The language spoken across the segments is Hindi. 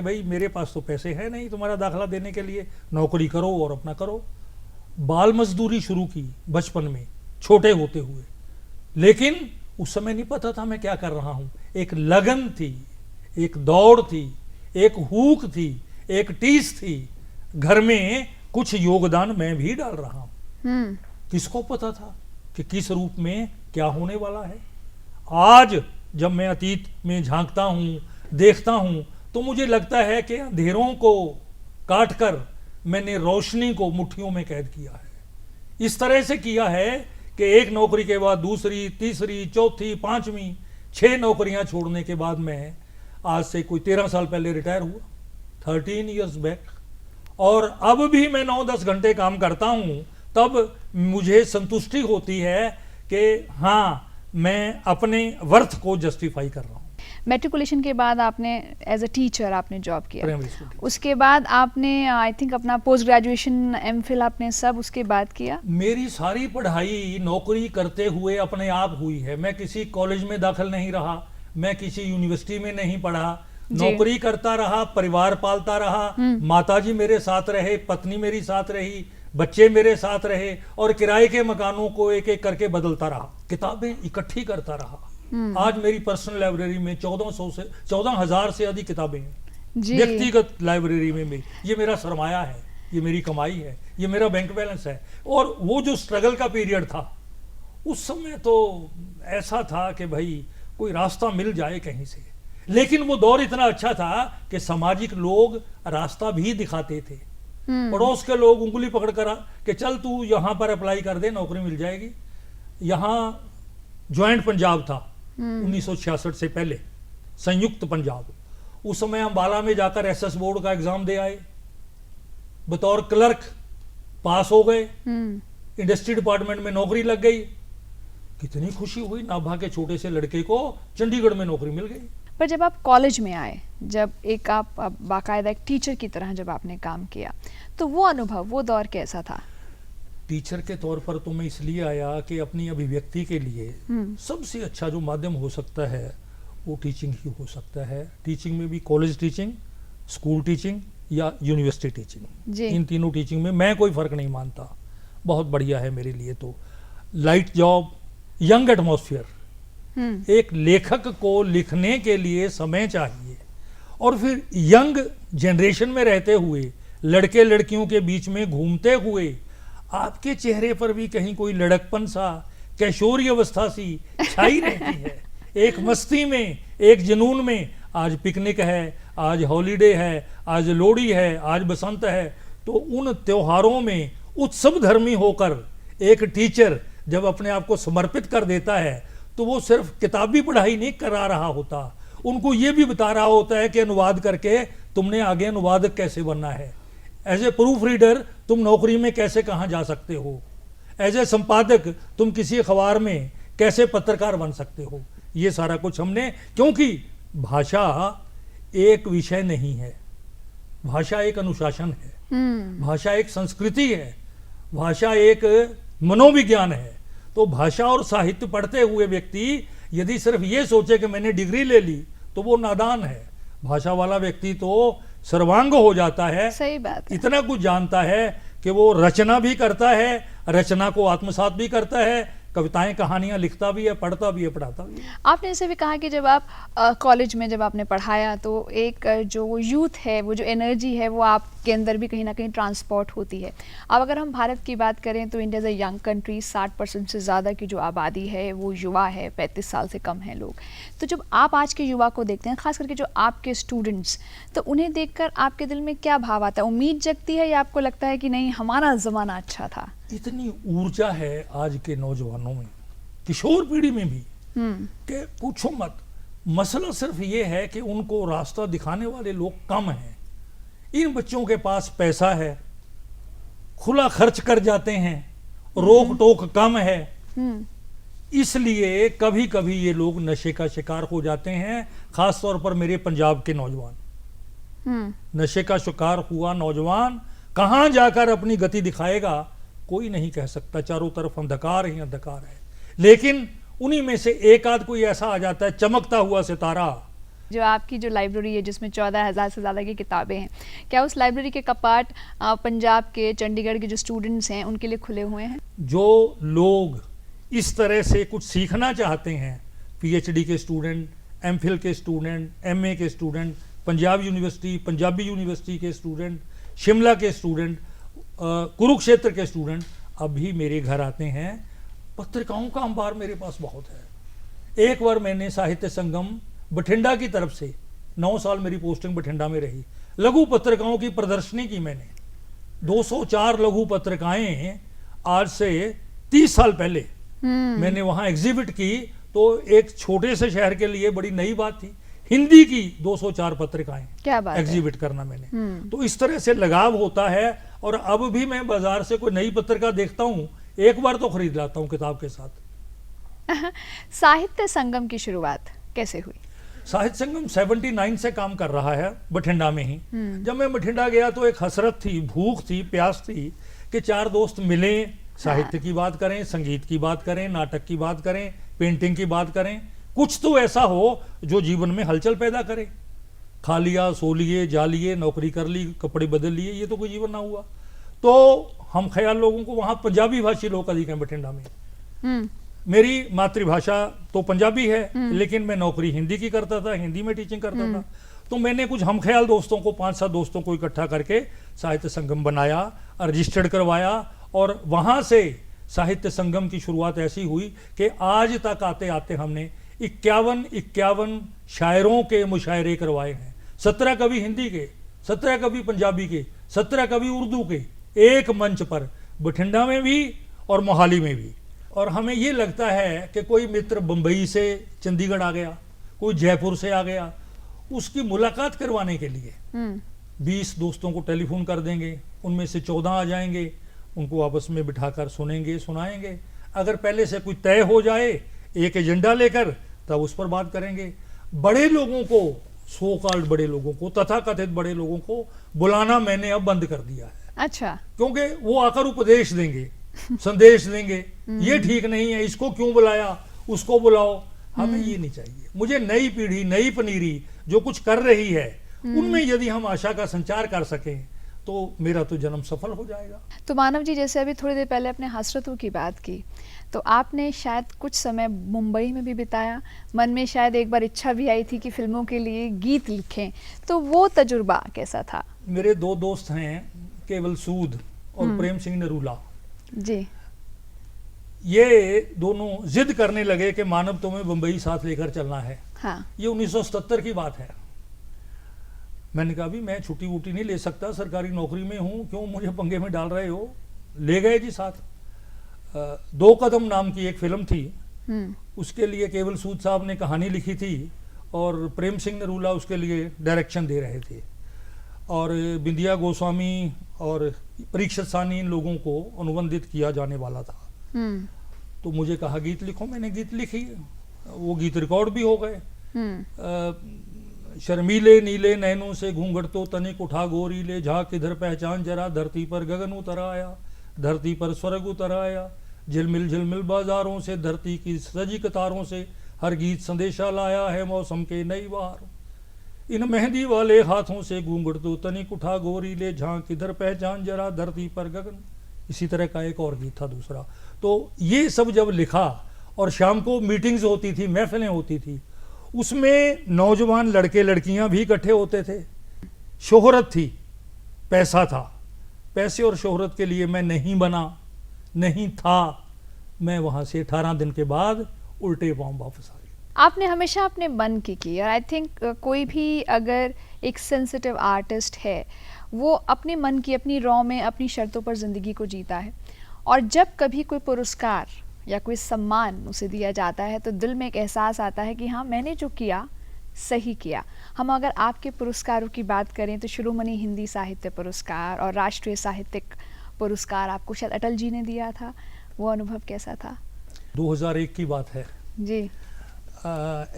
भाई मेरे पास तो पैसे है नहीं तुम्हारा दाखला देने के लिए, नौकरी करो और अपना करो। बाल मजदूरी शुरू की बचपन में, छोटे होते हुए, लेकिन उस समय नहीं पता था मैं क्या कर रहा हूं। एक लगन थी, एक दौड़ थी, एक हूक थी, एक टीस थी, घर में कुछ योगदान मैं भी डाल रहा हूं। किसको पता था कि किस रूप में क्या होने वाला है। आज जब मैं अतीत में झांकता हूं, देखता हूं, तो मुझे लगता है कि अंधेरों को काटकर मैंने रोशनी को मुट्ठियों में कैद किया है। इस तरह से किया है कि एक नौकरी के बाद दूसरी, तीसरी, चौथी, पांचवी, 6 नौकरियां छोड़ने के बाद मैं आज से कोई 13 साल पहले रिटायर हुआ, 13 ईयर्स बैक। और अब भी मैं 9-10 घंटे काम करता हूं, तब मुझे संतुष्टि होती है कि हाँ, मैं अपने वर्थ को जस्टिफाई कर रहा हूं। मैट्रिकुलेशन के बाद आपने एज अ टीचर आपने जॉब किया, प्राइमरी स्कूल टीचर। उसके बाद आपने आई थिंक अपना पोस्ट ग्रेजुएशन, एमफिल आपने सब उसके बाद किया। मेरी सारी पढ़ाई नौकरी करते हुए अपने आप हुई है। मैं किसी कॉलेज में दाखिल नहीं रहा, मैं किसी यूनिवर्सिटी में नहीं पढ़ा, नौकरी करता रहा, परिवार पालता रहा, माताजी मेरे साथ रहे, पत्नी मेरी साथ रही, बच्चे मेरे साथ रहे, और किराए के मकानों को एक एक करके बदलता रहा, किताबें इकट्ठी करता रहा। आज मेरी पर्सनल लाइब्रेरी में 14,000 से अधिक किताबें हैं, व्यक्तिगत लाइब्रेरी में। ये मेरा सरमाया है, ये मेरी कमाई है, ये मेरा बैंक बैलेंस है। और वो जो स्ट्रगल का पीरियड था, उस समय तो ऐसा था कि भाई कोई रास्ता मिल जाए कहीं से। लेकिन वो दौर इतना अच्छा था कि सामाजिक लोग रास्ता भी दिखाते थे। पड़ोस के लोग उंगली पकड़ कर कि चल तू यहां पर अप्लाई कर दे, नौकरी मिल जाएगी। यहां ज्वाइंट पंजाब था 1966 से पहले, संयुक्त पंजाब। उस समय अंबाला में जाकर एसएस बोर्ड का एग्जाम दे आए, बतौर क्लर्क पास हो गए, इंडस्ट्री डिपार्टमेंट में नौकरी लग गई। कितनी खुशी हुई, नाभा के छोटे से लड़के को चंडीगढ़ में नौकरी मिल गई। पर जब आप कॉलेज में आए, जब एक आप बाकायदा एक टीचर की तरह जब आपने काम किया, तो वो अनुभव, वो दौर कैसा था? टीचर के तौर पर तो मैं इसलिए आया कि अपनी अभिव्यक्ति के लिए सबसे अच्छा जो माध्यम हो सकता है वो टीचिंग ही हो सकता है। टीचिंग में भी कॉलेज टीचिंग, स्कूल टीचिंग या यूनिवर्सिटी टीचिंग, इन तीनों टीचिंग में मैं कोई फर्क नहीं मानता, बहुत बढ़िया है मेरे लिए। तो लाइट जॉब, यंग एटमॉस्फेयर। एक लेखक को लिखने के लिए समय चाहिए, और फिर यंग जनरेशन में रहते हुए, लड़के लड़कियों के बीच में घूमते हुए, आपके चेहरे पर भी कहीं कोई लड़कपन सा, कैशोरी अवस्था सी छाई रहती है। एक मस्ती में, एक जुनून में। आज पिकनिक है, आज हॉलीडे है, आज लोहड़ी है, आज बसंत है। तो उन त्योहारों में उत्सव धर्मी होकर एक टीचर जब अपने आप को समर्पित कर देता है, तो वो सिर्फ किताबी पढ़ाई नहीं करा रहा होता, उनको ये भी बता रहा होता है कि अनुवाद करके तुमने आगे अनुवादक कैसे बनना है, एज ए प्रूफ रीडर तुम नौकरी में कैसे कहां जा सकते हो, एज ए संपादक तुम किसी अखबार में कैसे पत्रकार बन सकते हो। ये सारा कुछ हमने, क्योंकि भाषा एक विषय नहीं है, भाषा एक अनुशासन है, भाषा एक संस्कृति है, भाषा एक मनोविज्ञान है। तो भाषा और साहित्य पढ़ते हुए व्यक्ति यदि सिर्फ ये सोचे कि मैंने डिग्री ले ली, तो वो नादान है। भाषा वाला व्यक्ति तो सर्वांग हो जाता है। सही बात है। इतना कुछ जानता है कि वो रचना भी करता है, रचना को आत्मसात भी करता है, कविताएं कहानियां लिखता भी है, पढ़ता भी है, पढ़ाता भी है। आपने ऐसे भी कहा कि जब आप कॉलेज में जब आपने पढ़ाया, तो एक जो वो यूथ है, वो जो एनर्जी है, वो आपके अंदर भी कहीं ना कहीं ट्रांसपोर्ट होती है। अब अगर हम भारत की बात करें तो India is a young country, 60% से ज़्यादा की जो आबादी है वो युवा है, 35 साल से कम हैं लोग। तो जब आप आज के युवा को देखते हैं, खास करके जो आपके स्टूडेंट्स, तो उन्हें देखकर आपके दिल में क्या भाव आता है? उम्मीद जगती है या आपको लगता है कि नहीं, हमारा ज़माना अच्छा था? इतनी ऊर्जा है आज के नौजवानों में, किशोर पीढ़ी में भी, कि पूछो मत। मसला सिर्फ ये है कि उनको रास्ता दिखाने वाले लोग कम हैं। इन बच्चों के पास पैसा है, खुला खर्च कर जाते हैं, रोक टोक कम है, इसलिए कभी कभी ये लोग नशे का शिकार हो जाते हैं। खास तौर पर मेरे पंजाब के नौजवान, नशे का शिकार हुआ नौजवान कहां जाकर अपनी गति दिखाएगा कोई नहीं कह सकता। चारों तरफ अंधकार ही अंधकार है। लेकिन उन्हीं में से एक आध कोई ऐसा आ जाता है, चमकता हुआ सितारा, जो आपकी जो लाइब्रेरी है जिसमें 14,000 से ज़्यादा की किताबें हैं, क्या उस लाइब्रेरी के कपाट पंजाब के, चंडीगढ़ के जो स्टूडेंट्स हैं उनके लिए खुले हुए हैं? जो लोग इस तरह से कुछ सीखना चाहते हैं, पीएचडी के स्टूडेंट, एमफिल के स्टूडेंट, एमए के student, Punjab university, Punjabi university के स्टूडेंट, शिमला के स्टूडेंट, कुरुक्षेत्र के स्टूडेंट अभी मेरे घर आते हैं। पत्रिकाओं का अंबार मेरे पास बहुत है। एक बार मैंने साहित्य संगम बठिंडा की तरफ से, 9 साल मेरी पोस्टिंग बठिंडा में रही, लघु पत्रिकाओं की प्रदर्शनी की मैंने। 204 लघु पत्रिकाएं आज से 30 साल पहले मैंने वहां एग्जिबिट की, तो एक छोटे से शहर के लिए बड़ी नई बात थी। हिंदी की 204 पत्रिकाएं क्या बात एग्जिबिट करना मैंने। तो इस तरह से लगाव होता है। और अब भी मैं बाजार से कोई नई पत्रिका देखता हूं, एक बार तो खरीद लाता हूं किताब के साथ। साहित्य संगम की शुरुआत कैसे हुई? साहित्य संगम 79 से काम कर रहा है बठिंडा में ही। जब मैं बठिंडा गया तो एक हसरत थी, भूख थी, प्यास थी कि 4 दोस्त मिले, साहित्य की बात करें, संगीत की बात करें, नाटक की बात करें, पेंटिंग की बात करें, कुछ तो ऐसा हो जो जीवन में हलचल पैदा करे। खा लिया, सो लिए, जा लिए, नौकरी कर ली, कपड़े बदल लिए, ये तो कोई जीवन ना हुआ। तो हम ख्याल लोगों को, वहां पंजाबी भाषी लोग अधिक हैं बठिंडा में। मेरी मातृभाषा तो पंजाबी है, लेकिन मैं नौकरी हिंदी की करता था, हिंदी में टीचिंग करता था। तो मैंने कुछ हम ख्याल दोस्तों को, 5-7 दोस्तों को इकट्ठा करके साहित्य संगम बनाया, रजिस्टर्ड करवाया, और वहां से साहित्य संगम की शुरुआत ऐसी हुई कि आज तक आते आते हमने 51 शायरों के मुशायरे करवाए हैं। 17 कवि हिंदी के, 17 कवि पंजाबी के, 17 कवि उर्दू के, एक मंच पर, बठिंडा में भी और मोहाली में भी। और हमें ये लगता है कि कोई मित्र बंबई से चंडीगढ़ आ गया, कोई जयपुर से आ गया, उसकी मुलाकात करवाने के लिए 20 दोस्तों को टेलीफोन कर देंगे, उनमें से 14 आ जाएंगे, उनको आपस में बिठाकर सुनेंगे, सुनाएंगे। अगर पहले से कोई तय हो जाए एक एजेंडा लेकर, तब उस पर बात करेंगे। बड़े लोगों को, सो कॉल्ड बड़े लोगों को, तथाकथित बड़े लोगों को बुलाना मैंने अब बंद कर दिया है। अच्छा। क्योंकि वो आकर उपदेश देंगे, संदेश देंगे, ये ठीक नहीं है, इसको क्यों बुलाया, उसको बुलाओ। हमें ये नहीं चाहिए। मुझे नई पीढ़ी, नई पनीरी जो कुछ कर रही है, उनमें यदि हम आशा का संचार कर सकें तो मेरा तो जन्म सफल हो जाएगा। तो मानव जी, जैसे अभी थोड़ी देर पहले अपने हसरतों की बात की, तो आपने शायद कुछ समय मुंबई में भी बिताया, मन में शायद एक बार इच्छा भी आई थी कि फिल्मों के लिए गीत लिखें, तो वो तजुर्बा कैसा था? मेरे 2 दोस्त हैं, केवल सूद और प्रेम सिंह नरूला जी। ये दोनों जिद करने लगे कि मानव तुम्हें बंबई साथ लेकर चलना है। हाँ। ये 1977 की बात है। मैंने कहा भी मैं छुट्टी वुट्टी नहीं ले सकता, सरकारी नौकरी में हूं, क्यों मुझे पंगे में डाल रहे हो। ले गए जी साथ। 2 कदम नाम की एक फिल्म थी, उसके लिए केवल सूद साहब ने कहानी लिखी थी और प्रेम सिंह नरूला उसके लिए डायरेक्शन दे रहे थे, और बिंदिया गोस्वामी और परीक्षित सानी इन लोगों को अनुबंधित किया जाने वाला था। तो मुझे कहा गीत लिखो, मैंने गीत लिखी, वो गीत रिकॉर्ड भी हो गए। शर्मीले नीले नैनों से घूंघट तो तनिक उठा गोरी ले, झाँक किधर पहचान जरा, धरती पर गगन उतर आया, धरती पर स्वर्ग उतर आया, झिलमिल झिलमिल बाजारों से, धरती की सजी कतारों से, हर गीत संदेशा लाया है मौसम के नई बहार। इन मेहंदी वाले हाथों से घूंघट तो तनिक उठा गोरी ले, झाँक किधर पहचान जरा, धरती पर गगन। इसी तरह का एक और गीत था दूसरा। तो ये सब जब लिखा, और शाम को मीटिंग्स होती थी, महफिलें होती थी, उसमें नौजवान लड़के लड़कियां भी इकट्ठे होते थे। शोहरत थी, पैसा था। पैसे और शोहरत के लिए मैं नहीं बना, नहीं था। मैं वहां से 18 दिन के बाद उल्टे पांव वापस आ गया। आपने हमेशा अपने मन की, और आई थिंक कोई भी अगर एक सेंसिटिव आर्टिस्ट है, वो अपने मन की, अपनी रॉ में, अपनी शर्तों पर ज़िंदगी को जीता है। और जब कभी कोई पुरस्कार या कोई सम्मान उसे दिया जाता है तो दिल में एक एहसास आता है कि हाँ, मैंने जो किया सही किया। हम अगर आपके पुरस्कारों की बात करें तो शिरोमणि हिंदी साहित्य पुरस्कार और राष्ट्रीय साहित्यिक पुरस्कार आपको शायद अटल जी ने दिया था, वो अनुभव कैसा था? 2001 की बात है जी।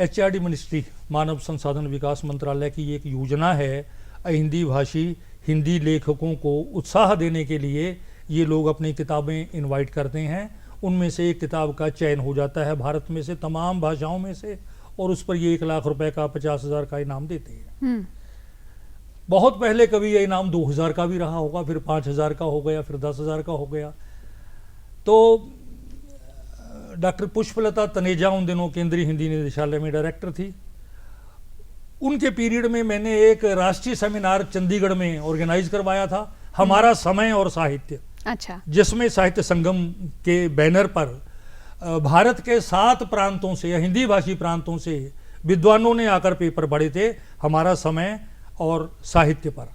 HRD मिनिस्ट्री, मानव संसाधन विकास मंत्रालय की एक योजना है, हिंदी भाषी हिंदी लेखकों को उत्साह देने के लिए ये लोग अपनी किताबें इनवाइट करते हैं। उनमें से एक किताब का चयन हो जाता है भारत में से, तमाम भाषाओं में से, और उस पर ये 1 लाख रुपए का 50,000 का इनाम देते हैं। बहुत पहले कभी ये इनाम 2,000 का भी रहा होगा, फिर 5,000 का हो गया, फिर 10,000 का हो गया। तो डॉक्टर पुष्पलता तनेजा उन दिनों केंद्रीय हिंदी निदेशालय में डायरेक्टर थी। उनके पीरियड में मैंने एक राष्ट्रीय सेमिनार चंडीगढ़ में ऑर्गेनाइज करवाया था, हमारा समय और साहित्य। अच्छा। जिसमें साहित्य संगम के बैनर पर भारत के 7 प्रांतों से या हिंदी भाषी प्रांतों से विद्वानों ने आकर पेपर पढ़े थे, हमारा समय और साहित्य पर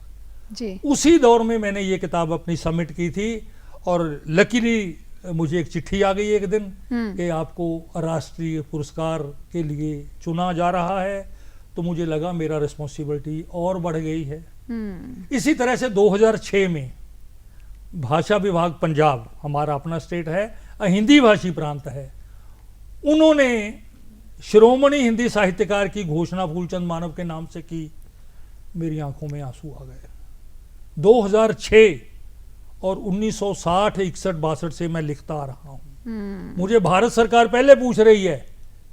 जी। उसी दौर में मैंने ये किताब अपनी सबमिट की थी और लकीली मुझे एक चिट्ठी आ गई एक दिन कि आपको राष्ट्रीय पुरस्कार के लिए चुना जा रहा है। तो मुझे लगा मेरा रिस्पॉन्सिबिलिटी और बढ़ गई है। इसी तरह से 2006 में भाषा विभाग पंजाब, हमारा अपना स्टेट है, हिंदी भाषी प्रांत है, उन्होंने शिरोमणि हिंदी साहित्यकार की घोषणा फूलचंद मानव के नाम से की। मेरी आंखों में आंसू आ गए। 2006 और 1960, 61, 62 से मैं लिखता आ रहा हूं। मुझे भारत सरकार पहले पूछ रही है,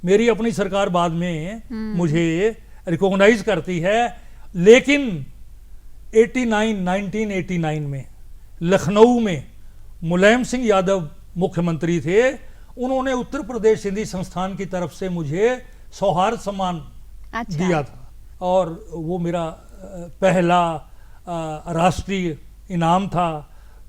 मेरी अपनी सरकार बाद में मुझे रिकॉग्नाइज करती है। लेकिन 1989 में लखनऊ में मुलायम सिंह यादव मुख्यमंत्री थे, उन्होंने उत्तर प्रदेश हिंदी संस्थान की तरफ से मुझे सौहार्द सम्मान दिया था और वो मेरा पहला राष्ट्रीय इनाम था।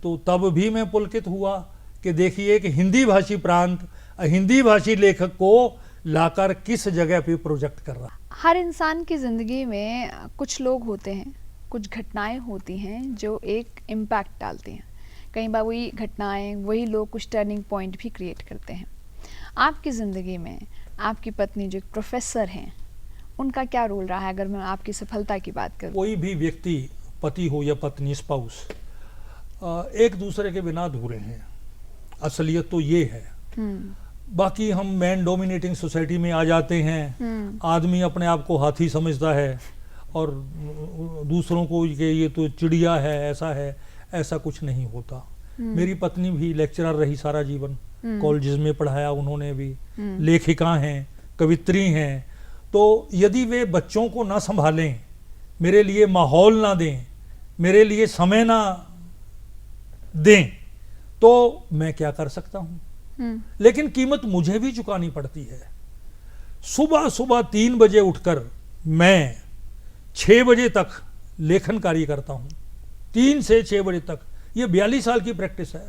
तो तब भी मैं पुलकित हुआ कि देखिए कि हिंदी भाषी प्रांत हिंदी भाषी लेखक को लाकर किस जगह पे प्रोजेक्ट कर रहा। हर इंसान की ज़िंदगी में कुछ लोग होते हैं, कुछ घटनाएं होती हैं जो एक इम्पैक्ट डालती हैं। कई बार वही घटनाएं, वही लोग कुछ टर्निंग पॉइंट भी क्रिएट करते हैं। आपकी ज़िंदगी में आपकी पत्नी जो एक प्रोफेसर हैं, उनका क्या रोल रहा है? अगर मैं आपकी सफलता की बात करूं। कोई भी व्यक्ति, पति हो या पत्नी, स्पाउस, एक दूसरे के बिना अधूरे हैं। असलियत तो ये है। बाकी हम मैन डोमिनेटिंग सोसाइटी में आ जाते हैं। आदमी अपने आप को हाथी समझता है और दूसरों को कि ये तो चिड़िया है, ऐसा है, ऐसा कुछ नहीं होता। मेरी पत्नी भी लेक्चरर रही सारा जीवन, कॉलेजेस में पढ़ाया उन्होंने भी, लेखिका हैं, कवित्री हैं। तो यदि वे बच्चों को ना संभालें, मेरे लिए माहौल ना दें, मेरे लिए समय ना दें, तो मैं क्या कर सकता हूं? लेकिन कीमत मुझे भी चुकानी पड़ती है। सुबह सुबह 3 बजे उठकर मैं 6 बजे तक लेखन कार्य करता हूं। 3 से 6 बजे तक, ये 42 साल की प्रैक्टिस है,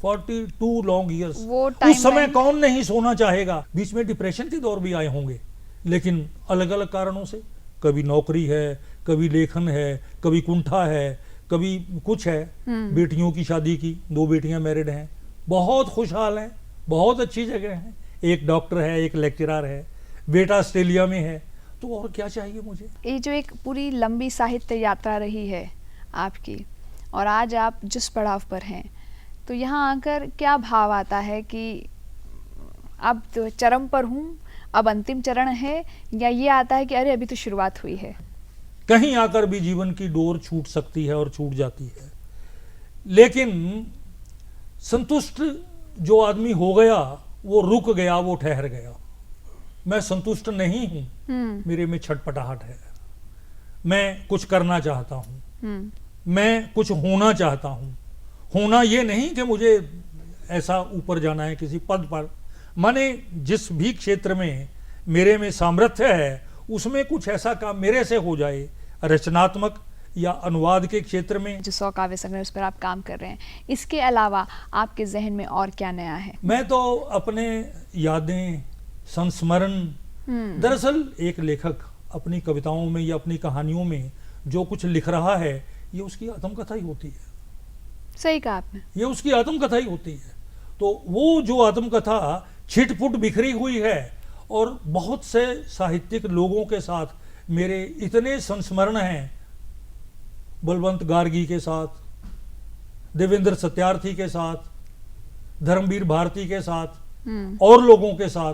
42 लॉन्ग ईयर्स। उस समय कौन नहीं सोना चाहेगा? बीच में डिप्रेशन के दौर भी आए होंगे, लेकिन अलग अलग कारणों से। कभी नौकरी है, कभी लेखन है, कभी कुंठा है, कभी कुछ है। बेटियों की शादी की, 2 बेटियां मैरिड हैं, बहुत खुशहाल हैं, बहुत अच्छी जगह है। एक डॉक्टर है, एक लेक्चरर है, बेटा ऑस्ट्रेलिया में है। तो और क्या चाहिए मुझे? ये जो एक पूरी लंबी साहित्य यात्रा रही है आपकी, और आज आप जिस पड़ाव पर हैं, तो यहाँ आकर क्या भाव आता है कि अब तो चरम पर हूँ, अब अंतिम चरण है, या ये आता है कि अरे अभी तो शुरुआत हुई है? कहीं आकर भी जीवन की डोर छूट सकती है और छूट जाती है, लेकिन संतुष्ट जो आदमी हो गया, वो रुक गया, वो ठहर गया। मैं संतुष्ट नहीं हूं, मेरे में छटपटाहट है। मैं कुछ करना चाहता हूं, मैं कुछ होना चाहता हूं। होना ये नहीं कि मुझे ऐसा ऊपर जाना है किसी पद पर। माने जिस भी क्षेत्र में मेरे में सामर्थ्य है, उसमें कुछ ऐसा काम मेरे से हो जाए, रचनात्मक या अनुवाद के क्षेत्र में। जो 100 काव्य संग्रह, उस पर आप काम कर रहे हैं, इसके अलावा आपके जहन में और क्या नया है? मैं तो अपने यादें, संस्मरण, दरअसल एक लेखक अपनी कविताओं में या अपनी कहानियों में जो कुछ लिख रहा है, ये उसकी आत्मकथा ही होती है। सही कहा आपने। ये उसकी आत्मकथा ही होती है। तो वो जो आत्मकथा छिटपुट बिखरी हुई है, और बहुत से साहित्यिक लोगों के साथ मेरे इतने संस्मरण हैं, बलवंत गार्गी के साथ, देवेंद्र सत्यार्थी के साथ, धर्मवीर भारती के साथ और लोगों के साथ,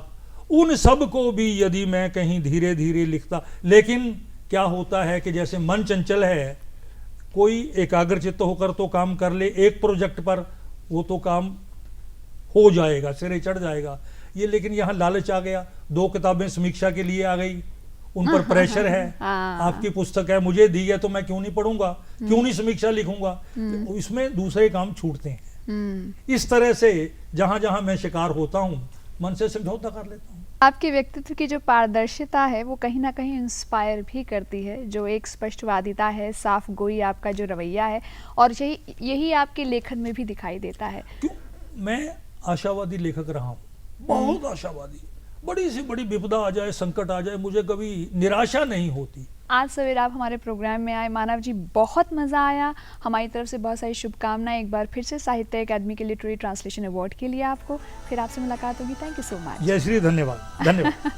उन सब को भी यदि मैं कहीं धीरे धीरे लिखता। लेकिन क्या होता है कि जैसे मन चंचल है, कोई एकाग्रचित्त होकर तो काम कर ले एक प्रोजेक्ट पर, वो तो काम हो जाएगा, सिरे चढ़ जाएगा। ये लेकिन यहाँ लालच आ गया, 2 किताबें समीक्षा के लिए आ गई, उन पर प्रेशर है, आपकी पुस्तक है, मुझे दी है तो मैं क्यों नहीं पढ़ूंगा, क्यों नहीं समीक्षा लिखूंगा, तो इसमें दूसरे काम छूटते हैं। इस तरह से जहां जहां मैं शिकार होता हूं, मन से समझौता कर लेता हूं। आपके व्यक्तित्व की जो पारदर्शिता है वो कहीं ना कहीं इंस्पायर भी करती है, जो एक स्पष्टवादिता है, साफ गोई आपका जो रवैया है, और यही आपके लेखन में भी दिखाई देता है। क्यों? मैं आशावादी लेखक रहा हूँ, बहुत आशावादी। बड़ी से बड़ी विपदा आ जाए, संकट आ जाए, मुझे कभी निराशा नहीं होती। आज सवेरे आप हमारे प्रोग्राम में आए मानव जी, बहुत मज़ा आया। हमारी तरफ से बहुत सारी शुभकामनाएं एक बार फिर से साहित्य अकादमी के लिटरेरी ट्रांसलेशन अवार्ड के लिए आपको। फिर आपसे मुलाकात होगी। Thank you so much. जय श्री, धन्यवाद। धन्यवाद।